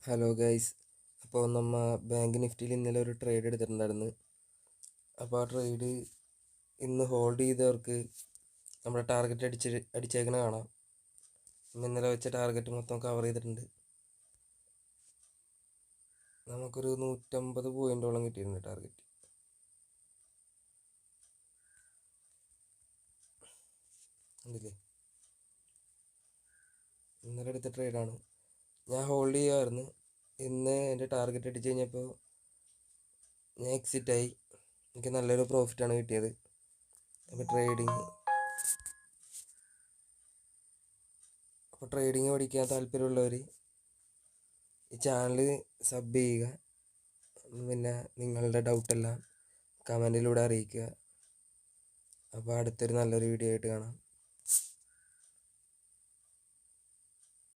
Hello guys. അപ്പോൾ നമ്മൾ bank നിഫ്റ്റിയിൽ ഇന്നലെ ഒരു ട്രേഡ് എടുത്തിട്ടുണ്ടായിരുന്നു. അപ്പോൾ ആ ട്രേഡ് ഇന്ന് ഹോൾഡ് ചെയ്തവർക്ക് നമ്മുടെ ടാർഗറ്റ് അടിച്ചേക്കണ കാണാം. ഇന്നലെ വെച്ച ടാർഗറ്റ് മൊത്തം കവർ ചെയ്തിട്ടുണ്ട്. നമുക്കൊരു 150 പോയിന്റോളം കിട്ടിയിട്ടുണ്ട് ടാർഗറ്റ്. ഉണ്ടല്ലേ, ഇന്നലെ എടുത്ത ട്രേഡാണ്. ഞാൻ ഹോൾഡ് ചെയ്യുമായിരുന്നു. ഇന്ന് എൻ്റെ ടാർഗറ്റ് അടിച്ച് കഴിഞ്ഞപ്പോൾ ഞാൻ എക്സിറ്റായി. എനിക്ക് നല്ലൊരു പ്രോഫിറ്റാണ് കിട്ടിയത്. അപ്പോൾ ട്രേഡിങ് പഠിക്കാൻ താല്പര്യമുള്ളവർ ഈ ചാനൽ സബ് ചെയ്യുക. പിന്നെ നിങ്ങളുടെ ഡൗട്ടെല്ലാം കമൻറ്റിലൂടെ അറിയിക്കുക. അപ്പോൾ അടുത്തൊരു നല്ലൊരു വീഡിയോ ആയിട്ട് കാണാം.